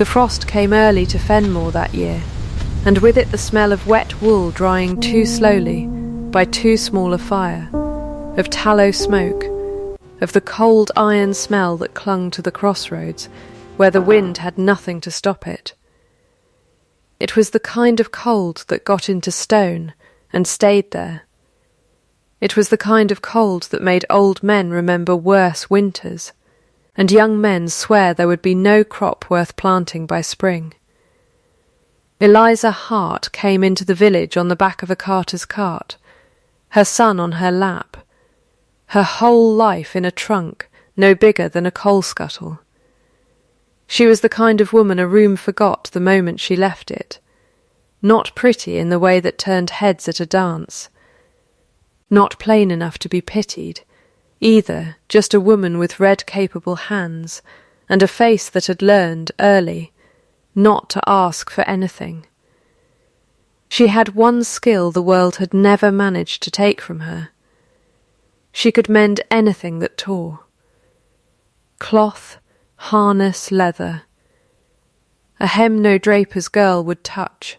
The frost came early to Fenmore that year, and with it the smell of wet wool drying too slowly by too small a fire, of tallow smoke, of the cold iron smell that clung to the crossroads, where the wind had nothing to stop it. It was the kind of cold that got into stone and stayed there. It was the kind of cold that made old men remember worse winters, and young men swear there would be no crop worth planting by spring. Eliza Hart came into the village on the back of a carter's cart, her son on her lap, her whole life in a trunk no bigger than a coal scuttle. She was the kind of woman a room forgot the moment she left it, not pretty in the way that turned heads at a dance, not plain enough to be pitied, either just a woman with red capable hands and a face that had learned early not to ask for anything. She had one skill the world had never managed to take from her. She could mend anything that tore. Cloth, harness, leather. A hem no draper's girl would touch.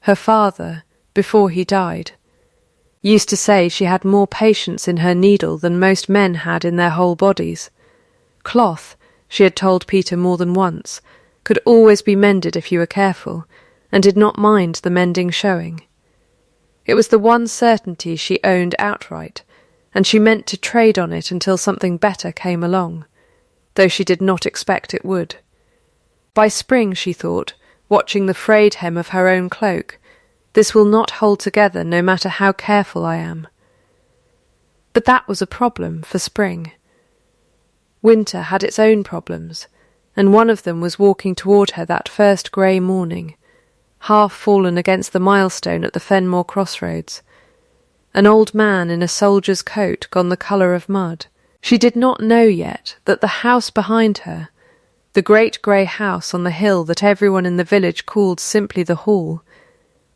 Her father, before he died, used to say she had more patience in her needle than most men had in their whole bodies. Cloth, she had told Peter more than once, could always be mended if you were careful, and did not mind the mending showing. It was the one certainty she owned outright, and she meant to trade on it until something better came along, though she did not expect it would. By spring, she thought, watching the frayed hem of her own cloak, this will not hold together no matter how careful I am. But that was a problem for spring. Winter had its own problems, and one of them was walking toward her that first grey morning, half fallen against the milestone at the Fenmore crossroads, an old man in a soldier's coat gone the colour of mud. She did not know yet that the house behind her, the great grey house on the hill that everyone in the village called simply the Hall,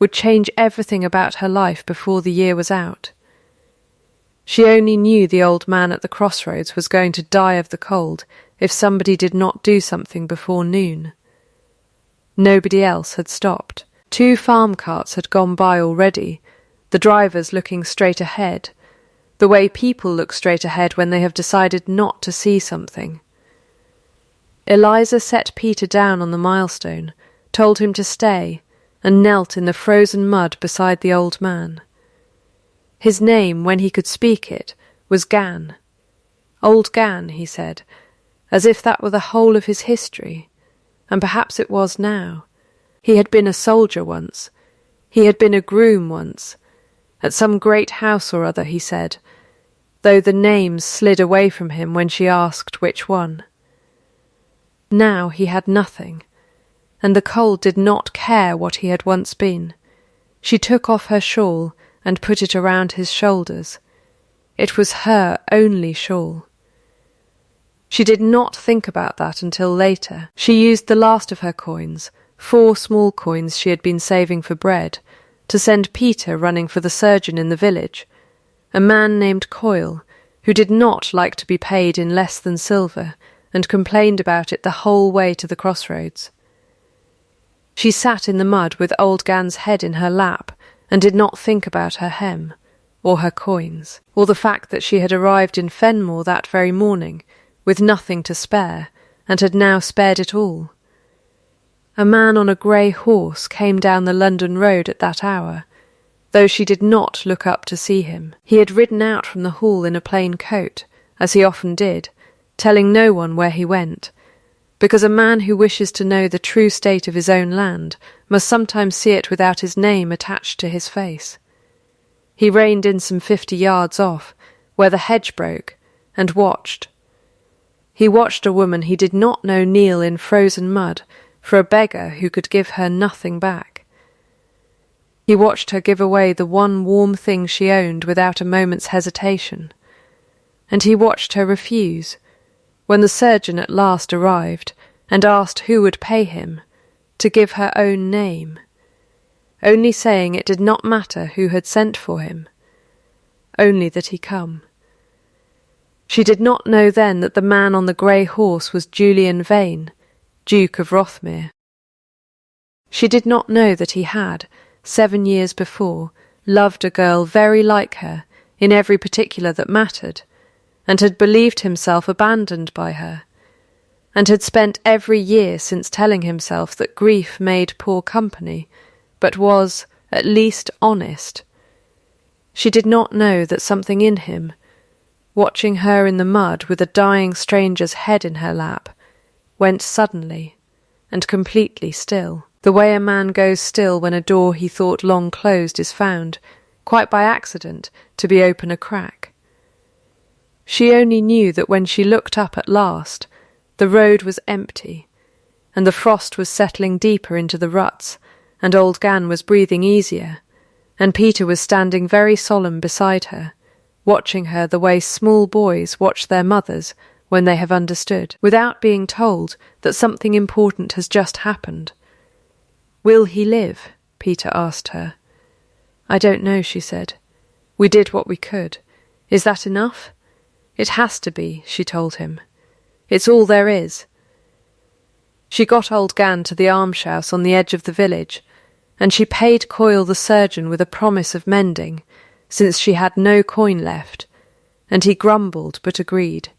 would change everything about her life before the year was out. She only knew the old man at the crossroads was going to die of the cold if somebody did not do something before noon. Nobody else had stopped. 2 farm carts had gone by already, the drivers looking straight ahead, the way people look straight ahead when they have decided not to see something. Eliza set Peter down on the milestone, told him to stay, and knelt in the frozen mud beside the old man. His name, when he could speak it, was Gan. Old Gan, he said, as if that were the whole of his history, and perhaps it was now. He had been a soldier once. He had been a groom once, at some great house or other, he said, though the names slid away from him when she asked which one. Now he had nothing, and the cold did not care what he had once been. She took off her shawl and put it around his shoulders. It was her only shawl. She did not think about that until later. She used the last of her coins, 4 small coins she had been saving for bread, to send Peter running for the surgeon in the village, a man named Coyle, who did not like to be paid in less than silver, and complained about it the whole way to the crossroads. She sat in the mud with old Gan's head in her lap, and did not think about her hem, or her coins, or the fact that she had arrived in Fenmore that very morning, with nothing to spare, and had now spared it all. A man on a grey horse came down the London road at that hour, though she did not look up to see him. He had ridden out from the Hall in a plain coat, as he often did, telling no one where he went, because a man who wishes to know the true state of his own land must sometimes see it without his name attached to his face. He reined in some 50 yards off, where the hedge broke, and watched. He watched a woman he did not know kneel in frozen mud for a beggar who could give her nothing back. He watched her give away the one warm thing she owned without a moment's hesitation, and he watched her refuse, when the surgeon at last arrived and asked who would pay him, to give her own name, only saying it did not matter who had sent for him, only that he come. She did not know then that the man on the grey horse was Julian Vane, Duke of Rothmere. She did not know that he had, 7 years before, loved a girl very like her in every particular that mattered, and had believed himself abandoned by her, and had spent every year since telling himself that grief made poor company, but was, at least, honest. She did not know that something in him, watching her in the mud with a dying stranger's head in her lap, went suddenly and completely still, the way a man goes still when a door he thought long closed is found, quite by accident, to be open a crack. She only knew that when she looked up at last, the road was empty, and the frost was settling deeper into the ruts, and old Gan was breathing easier, and Peter was standing very solemn beside her, watching her the way small boys watch their mothers when they have understood, without being told that something important has just happened. "Will he live?" Peter asked her. "I don't know," she said. "We did what we could. Is that enough?" "It has to be," she told him. "It's all there is." She got old Gan to the almshouse on the edge of the village, and she paid Coyle the surgeon with a promise of mending, since she had no coin left, and he grumbled but agreed.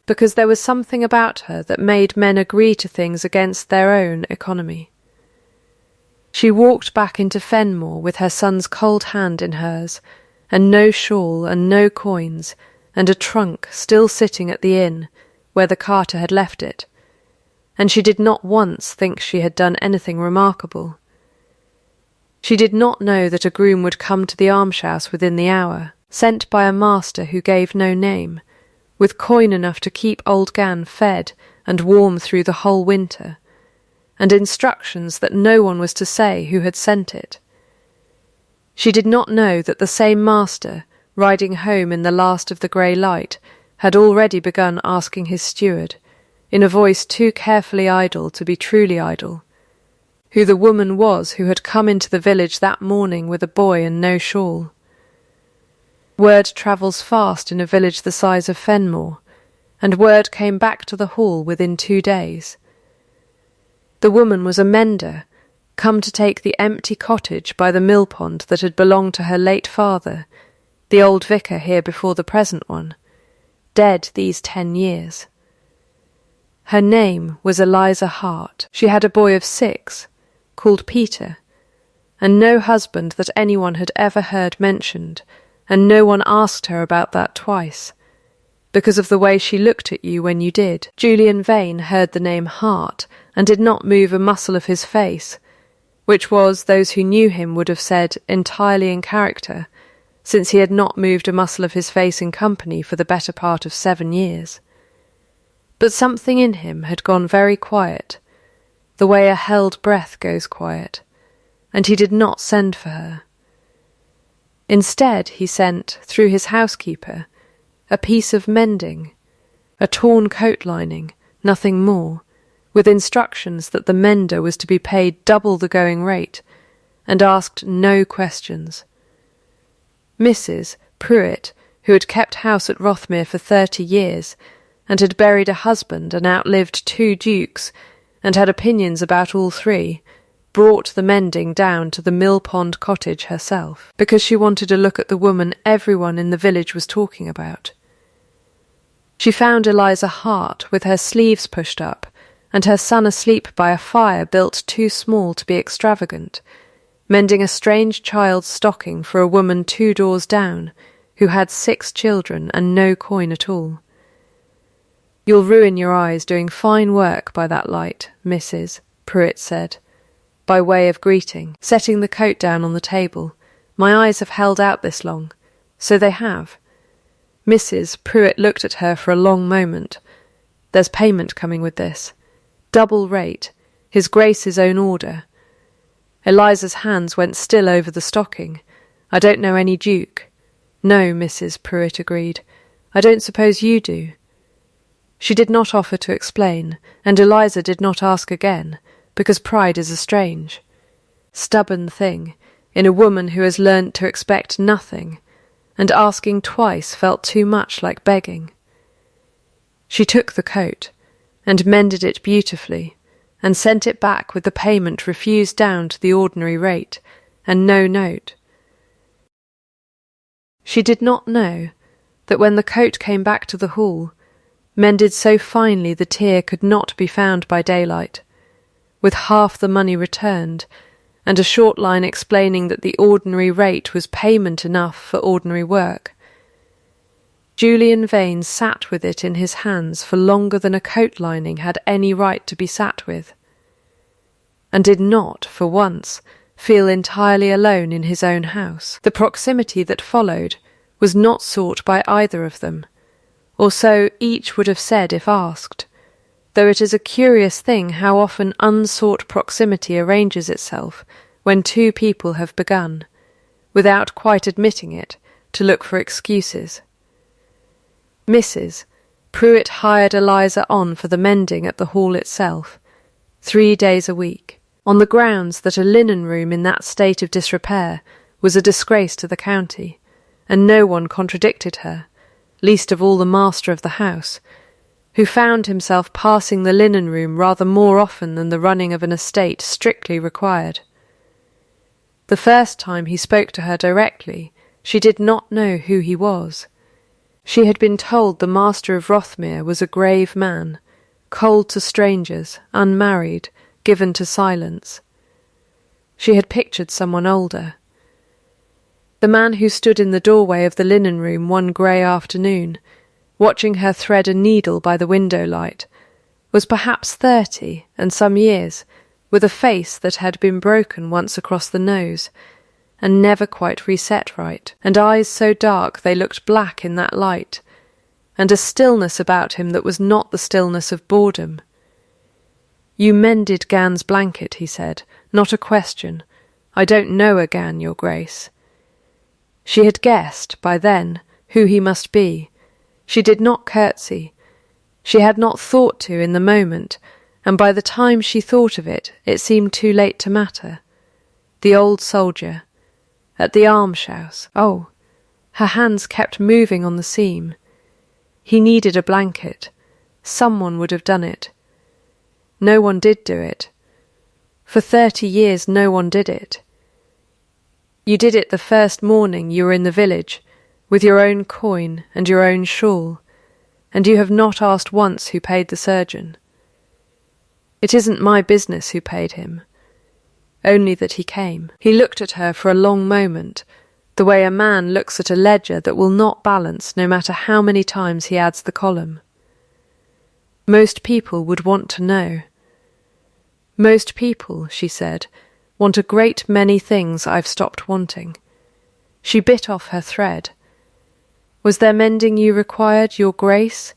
Because there was something about her that made men agree to things against their own economy. She walked back into Fenmore with her son's cold hand in hers, and no shawl and no coins, and a trunk still sitting at the inn, where the carter had left it, and she did not once think she had done anything remarkable. She did not know that a groom would come to the almshouse within the hour, sent by a master who gave no name, with coin enough to keep old Gan fed and warm through the whole winter, and instructions that no one was to say who had sent it. She did not know that the same master, riding home in the last of the grey light, had already begun asking his steward, in a voice too carefully idle to be truly idle, who the woman was who had come into the village that morning with a boy and no shawl. Word travels fast in a village the size of Fenmore, and word came back to the hall within 2 days. The woman was a mender, come to take the empty cottage by the mill pond that had belonged to her late father, the old vicar here before the present one, dead these 10 years. Her name was Eliza Hart. She had a boy of 6, called Peter, and no husband that anyone had ever heard mentioned, and no one asked her about that twice, because of the way she looked at you when you did. Julian Vane heard the name Hart, and did not move a muscle of his face, which was, those who knew him would have said, entirely in character, since he had not moved a muscle of his face in company for the better part of 7 years. But something in him had gone very quiet, the way a held breath goes quiet, and he did not send for her. Instead he sent, through his housekeeper, a piece of mending, a torn coat lining, nothing more, with instructions that the mender was to be paid double the going rate, and asked no questions. Mrs. Pruitt, who had kept house at Rothmere for 30 years, and had buried a husband and outlived 2 dukes, and had opinions about all 3, brought the mending down to the mill pond cottage herself, because she wanted to look at the woman everyone in the village was talking about. She found Eliza Hart with her sleeves pushed up, and her son asleep by a fire built too small to be extravagant, mending a strange child's stocking for a woman 2 doors down, who had 6 children and no coin at all. "You'll ruin your eyes doing fine work by that light, Mrs., Pruitt said, by way of greeting, setting the coat down on the table. "My eyes have held out this long." "So they have." Mrs. Pruitt looked at her for a long moment. "There's payment coming with this. Double rate, His Grace's own order." Eliza's hands went still over the stocking. "I don't know any duke." "No," Mrs. Pruitt agreed. "I don't suppose you do." She did not offer to explain, and Eliza did not ask again, because pride is a strange, stubborn thing in a woman who has learnt to expect nothing, and asking twice felt too much like begging. She took the coat, and mended it beautifully, and sent it back with the payment refused down to the ordinary rate, and no note. She did not know that when the coat came back to the hall, mended so finely the tear could not be found by daylight, with half the money returned, and a short line explaining that the ordinary rate was payment enough for ordinary work. Julian Vane sat with it in his hands for longer than a coat lining had any right to be sat with, and did not, for once, feel entirely alone in his own house. The proximity that followed was not sought by either of them, or so each would have said if asked, though it is a curious thing how often unsought proximity arranges itself when two people have begun, without quite admitting it, to look for excuses. Mrs. Pruitt hired Eliza on for the mending at the hall itself, 3 days a week, on the grounds that a linen room in that state of disrepair was a disgrace to the county, and no one contradicted her, least of all the master of the house, who found himself passing the linen room rather more often than the running of an estate strictly required. The first time he spoke to her directly, she did not know who he was. She had been told the master of Rothmere was a grave man, cold to strangers, unmarried, given to silence. She had pictured someone older. The man who stood in the doorway of the linen room one grey afternoon, watching her thread a needle by the window light, was perhaps 30 and some years, with a face that had been broken once across the nose, and never quite reset right, and eyes so dark they looked black in that light, and a stillness about him that was not the stillness of boredom. "You mended Gan's blanket," he said, "not a question. I don't know a Gan, your grace." She had guessed, by then, who he must be. She did not curtsy. She had not thought to in the moment, and by the time she thought of it, it seemed too late to matter. The old soldier, at the almshouse. Oh, her hands kept moving on the seam. He needed a blanket. Someone would have done it. No one did do it. For 30 years no one did it. You did it the first morning you were in the village, with your own coin and your own shawl, and you have not asked once who paid the surgeon. It isn't my business who paid him, only that he came. He looked at her for a long moment, the way a man looks at a ledger that will not balance no matter how many times he adds the column. Most people would want to know. Most people, she said, want a great many things I've stopped wanting. She bit off her thread. Was there mending you required, your grace,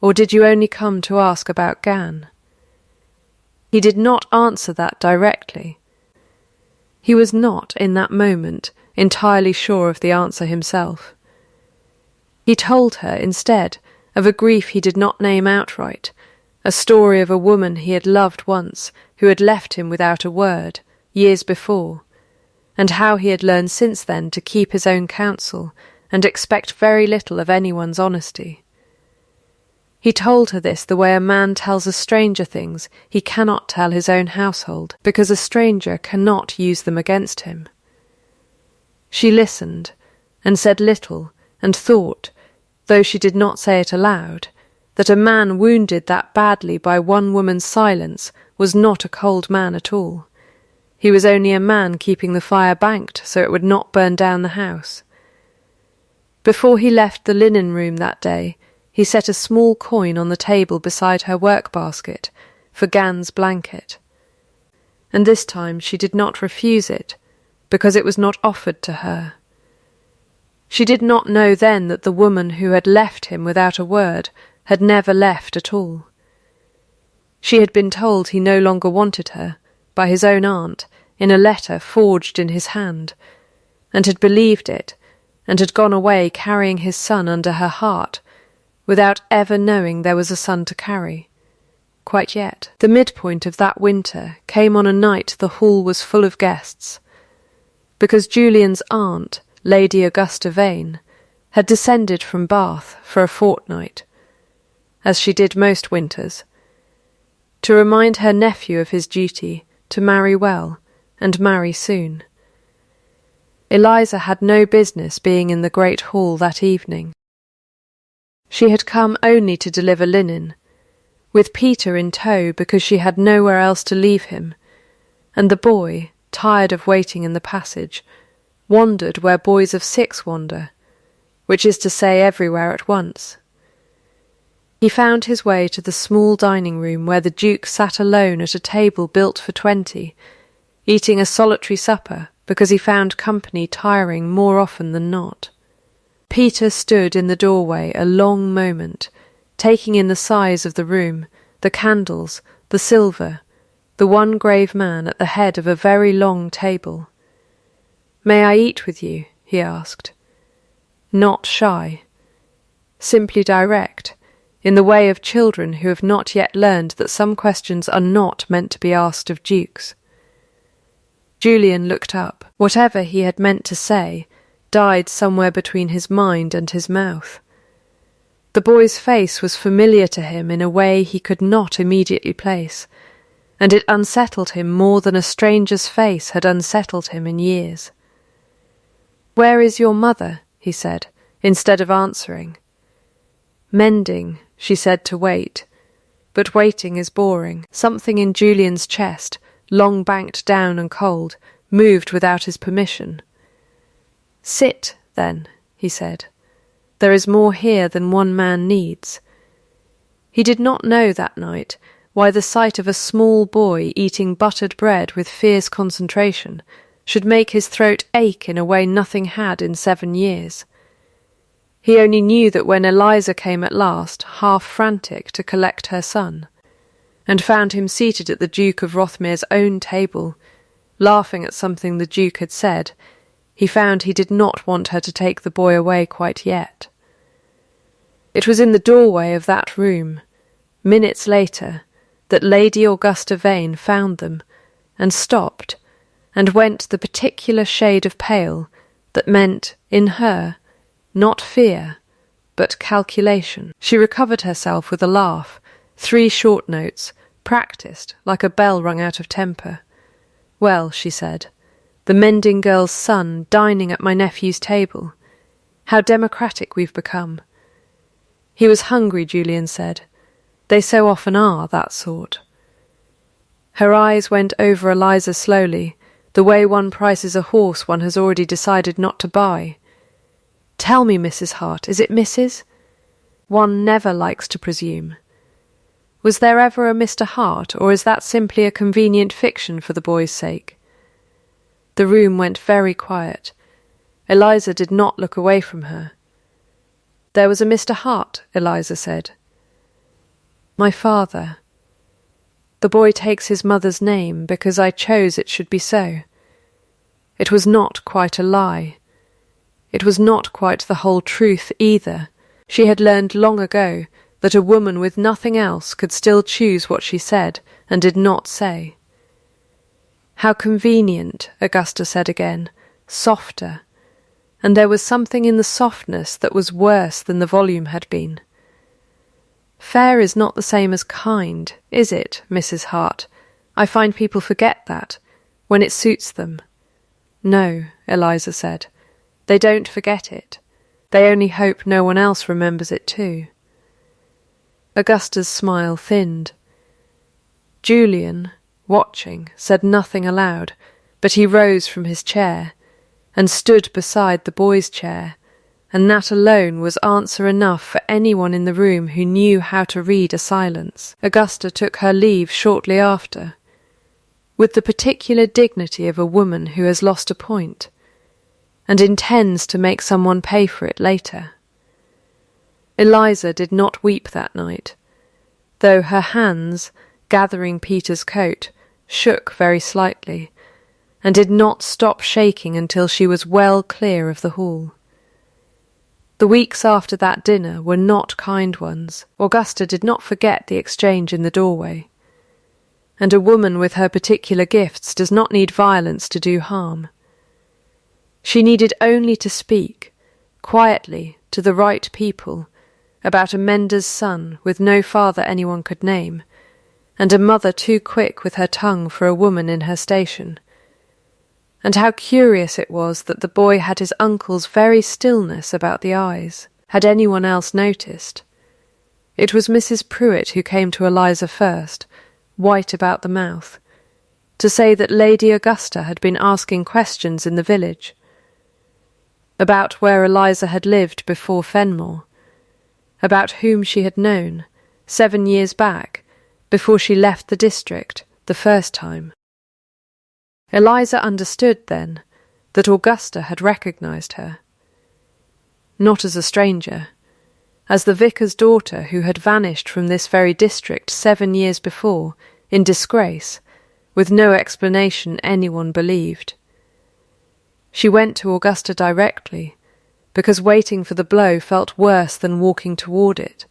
or did you only come to ask about Gan? He did not answer that directly. He was not, in that moment, entirely sure of the answer himself. He told her, instead, of a grief he did not name outright, a story of a woman he had loved once, who had left him without a word, years before, and how he had learned since then to keep his own counsel and expect very little of anyone's honesty. He told her this the way a man tells a stranger things he cannot tell his own household, because a stranger cannot use them against him. She listened, and said little, and thought, though she did not say it aloud, that a man wounded that badly by one woman's silence was not a cold man at all. He was only a man keeping the fire banked so it would not burn down the house. Before he left the linen room that day, he set a small coin on the table beside her work-basket for Gan's blanket. And this time she did not refuse it, because it was not offered to her. She did not know then that the woman who had left him without a word had never left at all. She had been told he no longer wanted her, by his own aunt, in a letter forged in his hand, and had believed it, and had gone away carrying his son under her heart, without ever knowing there was a son to carry. Quite yet. The midpoint of that winter came on a night the hall was full of guests, because Julian's aunt, Lady Augusta Vane, had descended from Bath for a fortnight, as she did most winters, to remind her nephew of his duty to marry well and marry soon. Eliza had no business being in the great hall that evening. She had come only to deliver linen, with Peter in tow because she had nowhere else to leave him, and the boy, tired of waiting in the passage, wandered where boys of 6 wander, which is to say everywhere at once. He found his way to the small dining room where the Duke sat alone at a table built for 20, eating a solitary supper because he found company tiring more often than not. Peter stood in the doorway a long moment, taking in the size of the room, the candles, the silver, the one grave man at the head of a very long table. "May I eat with you?" he asked. Not shy, simply direct, in the way of children who have not yet learned that some questions are not meant to be asked of dukes. Julian looked up. Whatever he had meant to say died somewhere between his mind and his mouth. The boy's face was familiar to him in a way he could not immediately place, and it unsettled him more than a stranger's face had unsettled him in years. "Where is your mother?" he said, instead of answering. "Mending," she said to wait, but waiting is boring. Something in Julian's chest, long banked down and cold, moved without his permission. "Sit, then," he said. "There is more here than one man needs." He did not know that night why the sight of a small boy eating buttered bread with fierce concentration should make his throat ache in a way nothing had in 7 years. He only knew that when Eliza came at last, half frantic, to collect her son, and found him seated at the Duke of Rothermere's own table, laughing at something the Duke had said, he found he did not want her to take the boy away quite yet. It was in the doorway of that room, minutes later, that Lady Augusta Vane found them, and stopped, and went the particular shade of pale that meant, in her, not fear, but calculation. She recovered herself with a laugh, 3 short notes, practised, like a bell rung out of temper. "Well," she said, "the mending girl's son dining at my nephew's table. How democratic we've become." He was hungry, Julian said. They so often are, that sort. Her eyes went over Eliza slowly, the way one prices a horse one has already decided not to buy. "Tell me, Mrs. Hart, is it Mrs.? One never likes to presume. Was there ever a Mr. Hart, or is that simply a convenient fiction for the boy's sake?" The room went very quiet. Eliza did not look away from her. "There was a Mr. Hart," Eliza said. "My father. The boy takes his mother's name because I chose it should be so. It was not quite a lie. It was not quite the whole truth either. She had learned long ago that a woman with nothing else could still choose what she said and did not say." "How convenient," Augusta said again, softer, and there was something in the softness that was worse than the volume had been. "Fair is not the same as kind, is it, Mrs. Hart? I find people forget that, when it suits them." "No," Eliza said. "They don't forget it. They only hope no one else remembers it too." Augusta's smile thinned. Julian, watching, said nothing aloud, but he rose from his chair, and stood beside the boy's chair, and that alone was answer enough for anyone in the room who knew how to read a silence. Augusta took her leave shortly after, with the particular dignity of a woman who has lost a point, and intends to make someone pay for it later. Eliza did not weep that night, though her hands, gathering Peter's coat, shook very slightly, and did not stop shaking until she was well clear of the hall. The weeks after that dinner were not kind ones. Augusta did not forget the exchange in the doorway, and a woman with her particular gifts does not need violence to do harm. She needed only to speak, quietly, to the right people, about a mender's son with no father anyone could name, and a mother too quick with her tongue for a woman in her station. And how curious it was that the boy had his uncle's very stillness about the eyes. Had anyone else noticed? It was Mrs. Pruitt who came to Eliza first, white about the mouth, to say that Lady Augusta had been asking questions in the village about where Eliza had lived before Fenmore, about whom she had known 7 years back, before she left the district the first time. Eliza understood then that Augusta had recognised her, not as a stranger, as the vicar's daughter who had vanished from this very district 7 years before, in disgrace, with no explanation anyone believed. She went to Augusta directly, because waiting for the blow felt worse than walking toward it.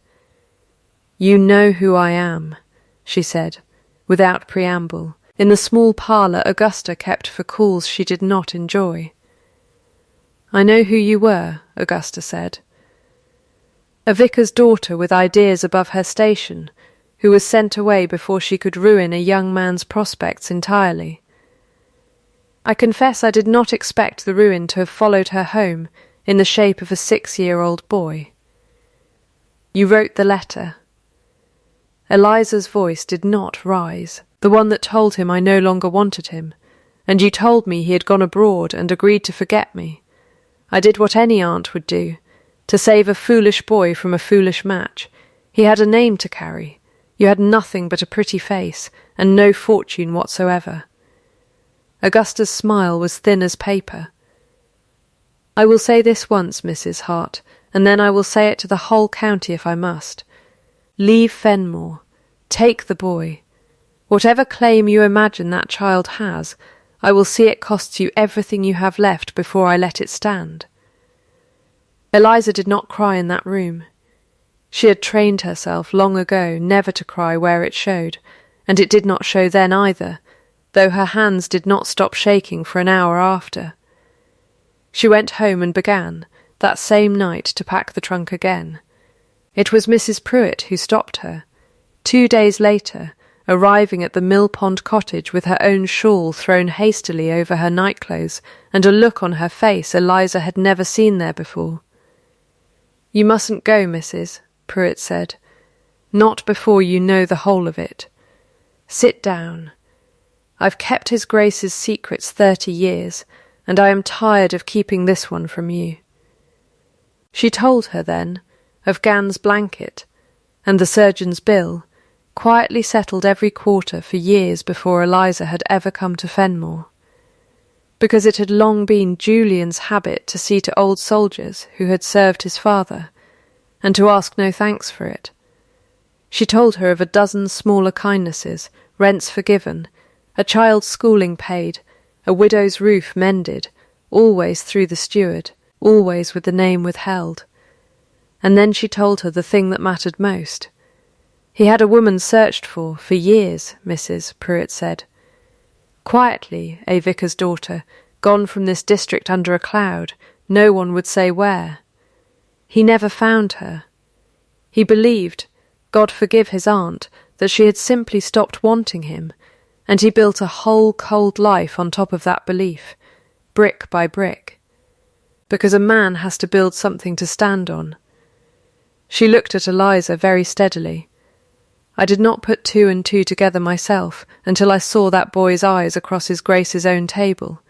"You know who I am," she said, without preamble, in the small parlour Augusta kept for calls she did not enjoy. "I know who you were," Augusta said. "A vicar's daughter with ideas above her station, who was sent away before she could ruin a young man's prospects entirely. I confess I did not expect the ruin to have followed her home in the shape of a 6-year-old boy. You wrote the letter." Eliza's voice did not rise, the one that told him I no longer wanted him, "and you told me he had gone abroad and agreed to forget me. I did what any aunt would do, to save a foolish boy from a foolish match. He had a name to carry. You had nothing but a pretty face, and no fortune whatsoever." Augusta's smile was thin as paper. "I will say this once, Mrs. Hart, and then I will say it to the whole county if I must. Leave Fenmore. Take the boy. Whatever claim you imagine that child has, I will see it costs you everything you have left before I let it stand." Eliza did not cry in that room. She had trained herself long ago never to cry where it showed, and it did not show then either, though her hands did not stop shaking for an hour after. She went home and began, that same night, to pack the trunk again. It was Mrs. Pruitt who stopped her, 2 days later, arriving at the Mill Pond cottage with her own shawl thrown hastily over her nightclothes and a look on her face Eliza had never seen there before. "You mustn't go, Mrs." Pruitt said. "Not before you know the whole of it. Sit down. I've kept His Grace's secrets 30 years, and I am tired of keeping this one from you." She told her then of Gan's blanket and the surgeon's bill, quietly settled every quarter for years before Eliza had ever come to Fenmore, because it had long been Julian's habit to see to old soldiers who had served his father, and to ask no thanks for it. She told her of a dozen smaller kindnesses, rents forgiven, a child's schooling paid, a widow's roof mended, always through the steward, always with the name withheld. And then she told her the thing that mattered most. He had a woman searched for years, Mrs. Pruitt said. Quietly, a vicar's daughter, gone from this district under a cloud, no one would say where. He never found her. He believed, God forgive his aunt, that she had simply stopped wanting him, and he built a whole cold life on top of that belief, brick by brick. Because a man has to build something to stand on. She looked at Eliza very steadily. I did not put 2 and 2 together myself until I saw that boy's eyes across His Grace's own table.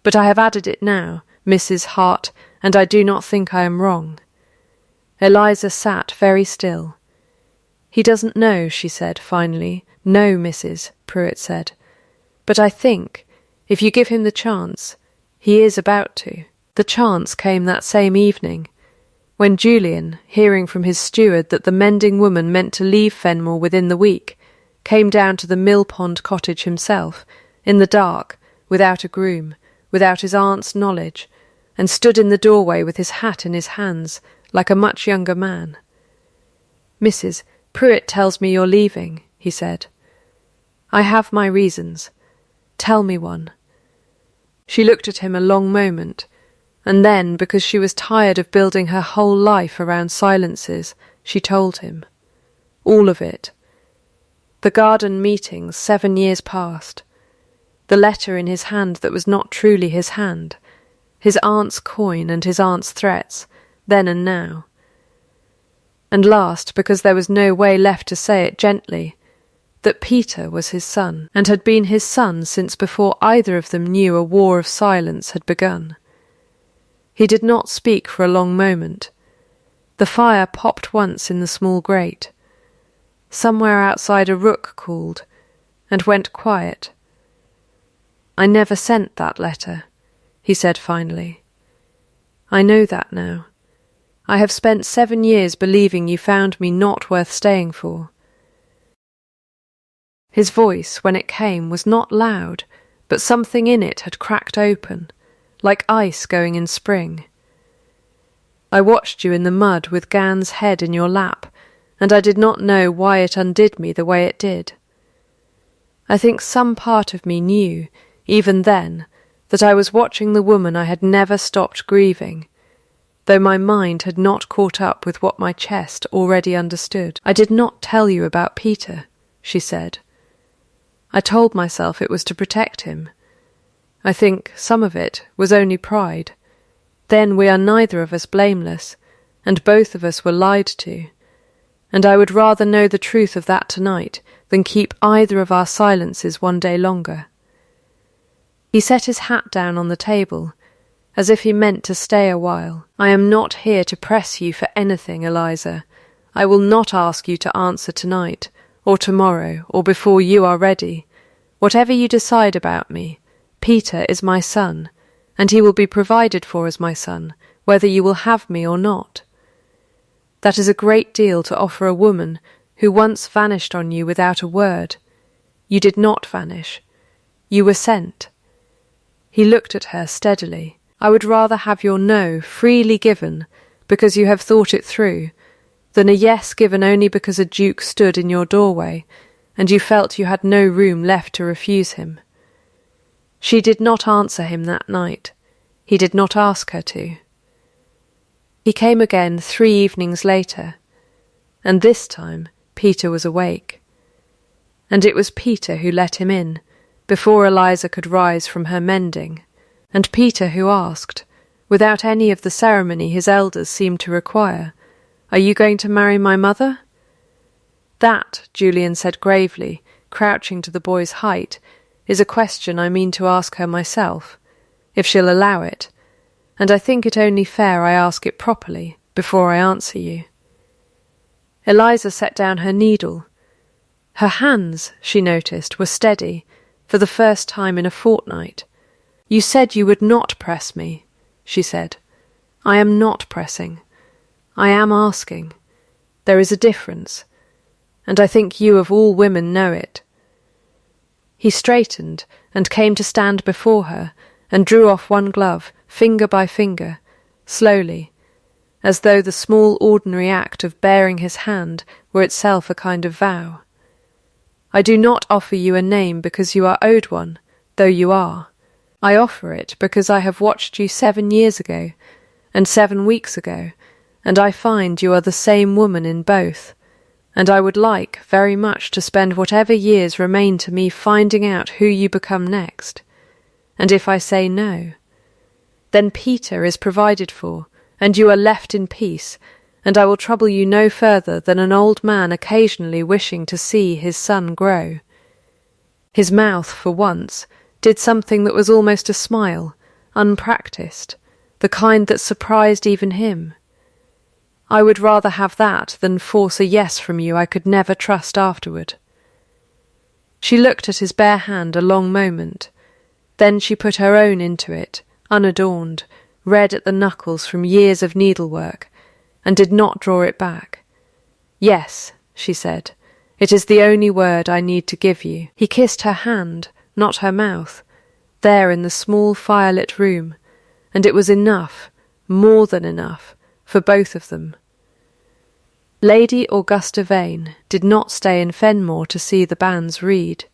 But I have added it now, Mrs. Hart, and I do not think I am wrong. Eliza sat very still. He doesn't know, she said finally. No, Mrs. Pruitt said. But I think, if you give him the chance, he is about to. The chance came that same evening, when Julian, hearing from his steward that the mending woman meant to leave Fenmore within the week, came down to the Mill Pond cottage himself, in the dark, without a groom, without his aunt's knowledge, and stood in the doorway with his hat in his hands, like a much younger man. "Mrs. Pruitt tells me you're leaving," he said. "I have my reasons. Tell me one." She looked at him a long moment, and then, because she was tired of building her whole life around silences, she told him. All of it. The garden meetings, 7 years past. The letter in his hand that was not truly his hand. His aunt's coin and his aunt's threats, then and now. And last, because there was no way left to say it gently, that Peter was his son, and had been his son since before either of them knew a war of silence had begun. He did not speak for a long moment. The fire popped once in the small grate. Somewhere outside a rook called, and went quiet. "I never sent that letter," he said finally. "I know that now. I have spent 7 years believing you found me not worth staying for." His voice, when it came, was not loud, but something in it had cracked open, like ice going in spring. "I watched you in the mud with Gan's head in your lap, and I did not know why it undid me the way it did. I think some part of me knew, even then, that I was watching the woman I had never stopped grieving, though my mind had not caught up with what my chest already understood. I did not tell you about Peter," she said. "I told myself it was to protect him. I think some of it was only pride. Then we are neither of us blameless, and both of us were lied to, and I would rather know the truth of that tonight than keep either of our silences one day longer." He set his hat down on the table, as if he meant to stay a while. "I am not here to press you for anything, Eliza. I will not ask you to answer tonight, or tomorrow, or before you are ready. Whatever you decide about me, Peter is my son, and he will be provided for as my son, whether you will have me or not. That is a great deal to offer a woman who once vanished on you without a word. You did not vanish. You were sent." He looked at her steadily. "I would rather have your no freely given because you have thought it through, than a yes given only because a duke stood in your doorway, and you felt you had no room left to refuse him." She did not answer him that night. He did not ask her to. He came again 3 evenings later, and this time Peter was awake. And it was Peter who let him in, before Eliza could rise from her mending, and Peter who asked, without any of the ceremony his elders seemed to require, "Are you going to marry my mother?" "That," Julian said gravely, crouching to the boy's height, "is a question I mean to ask her myself, if she'll allow it, and I think it only fair I ask it properly before I answer you." Eliza set down her needle. Her hands, she noticed, were steady, for the first time in a fortnight. "You said you would not press me," she said. "I am not pressing. I am asking. There is a difference, and I think you of all women know it." He straightened and came to stand before her and drew off one glove, finger by finger, slowly, as though the small ordinary act of baring his hand were itself a kind of vow. "I do not offer you a name because you are owed one, though you are. I offer it because I have watched you 7 years ago, and 7 weeks ago, and I find you are the same woman in both, and I would like very much to spend whatever years remain to me finding out who you become next. And if I say no, then Peter is provided for, and you are left in peace, and I will trouble you no further than an old man occasionally wishing to see his son grow." His mouth, for once, did something that was almost a smile, unpractised, the kind that surprised even him. "I would rather have that than force a yes from you I could never trust afterward." She looked at his bare hand a long moment. Then she put her own into it, unadorned, red at the knuckles from years of needlework, and did not draw it back. "Yes," she said, "it is the only word I need to give you." He kissed her hand, not her mouth, there in the small firelit room, and it was enough, more than enough, for both of them. Lady Augusta Vane did not stay in Fenmore to see the banns read.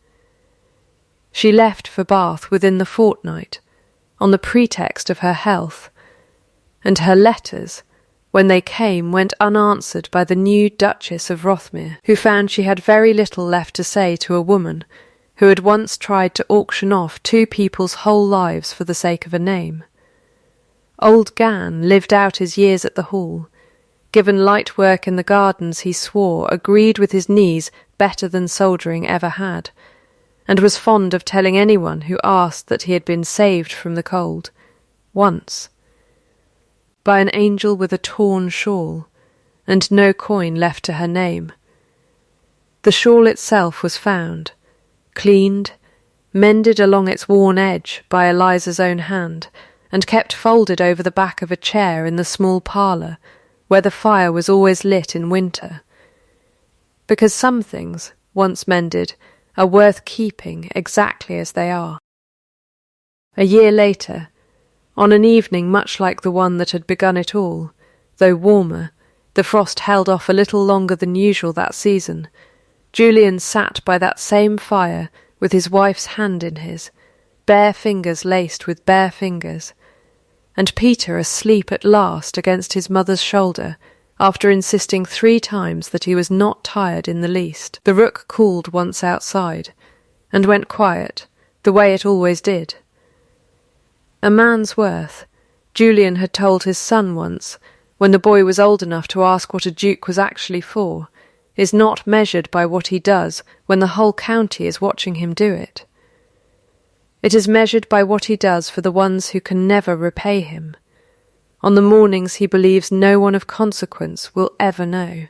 She left for Bath within the fortnight, on the pretext of her health, and her letters, when they came, went unanswered by the new Duchess of Rothmere, who found she had very little left to say to a woman who had once tried to auction off two people's whole lives for the sake of a name. Old Gan lived out his years at the Hall. Given light work in the gardens, he swore agreed with his knees better than soldiering ever had, and was fond of telling anyone who asked that he had been saved from the cold, once, by an angel with a torn shawl, and no coin left to her name. The shawl itself was found, cleaned, mended along its worn edge by Eliza's own hand, and kept folded over the back of a chair in the small parlour, where the fire was always lit in winter. Because some things, once mended, are worth keeping exactly as they are. A year later, on an evening much like the one that had begun it all, though warmer, the frost held off a little longer than usual that season, Julian sat by that same fire with his wife's hand in his, bare fingers laced with bare fingers, and Peter asleep at last against his mother's shoulder, after insisting 3 times that he was not tired in the least. The rook called once outside, and went quiet, the way it always did. A man's worth, Julian had told his son once, when the boy was old enough to ask what a duke was actually for, is not measured by what he does when the whole county is watching him do it. It is measured by what he does for the ones who can never repay him, on the mornings he believes no one of consequence will ever know.